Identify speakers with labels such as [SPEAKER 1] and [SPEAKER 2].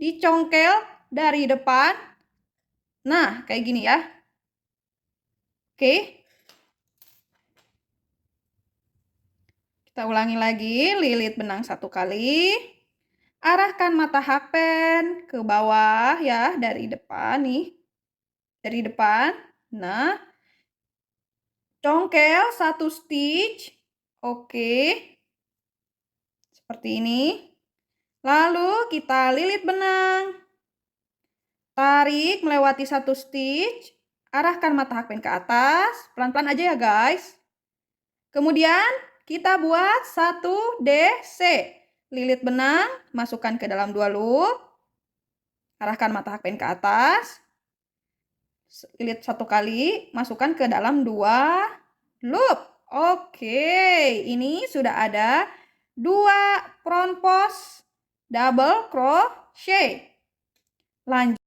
[SPEAKER 1] dicongkel dari depan. Nah, kayak gini ya. Oke. Kita ulangi lagi, lilit benang 1 kali. Arahkan mata hakpen ke bawah ya, dari depan nih. Dari depan. Nah, congkel 1 stitch. Oke. Seperti ini. Lalu kita lilit benang. Tarik melewati 1 stitch. Arahkan mata hakpen ke atas. Pelan-pelan aja ya guys. Kemudian kita buat 1 DC. Lilit benang, masukkan ke dalam 2 loop. Arahkan mata hakpen ke atas. Lilit 1 kali, masukkan ke dalam 2 loop. Oke, ini sudah ada 2 front post double crochet. Lanjut.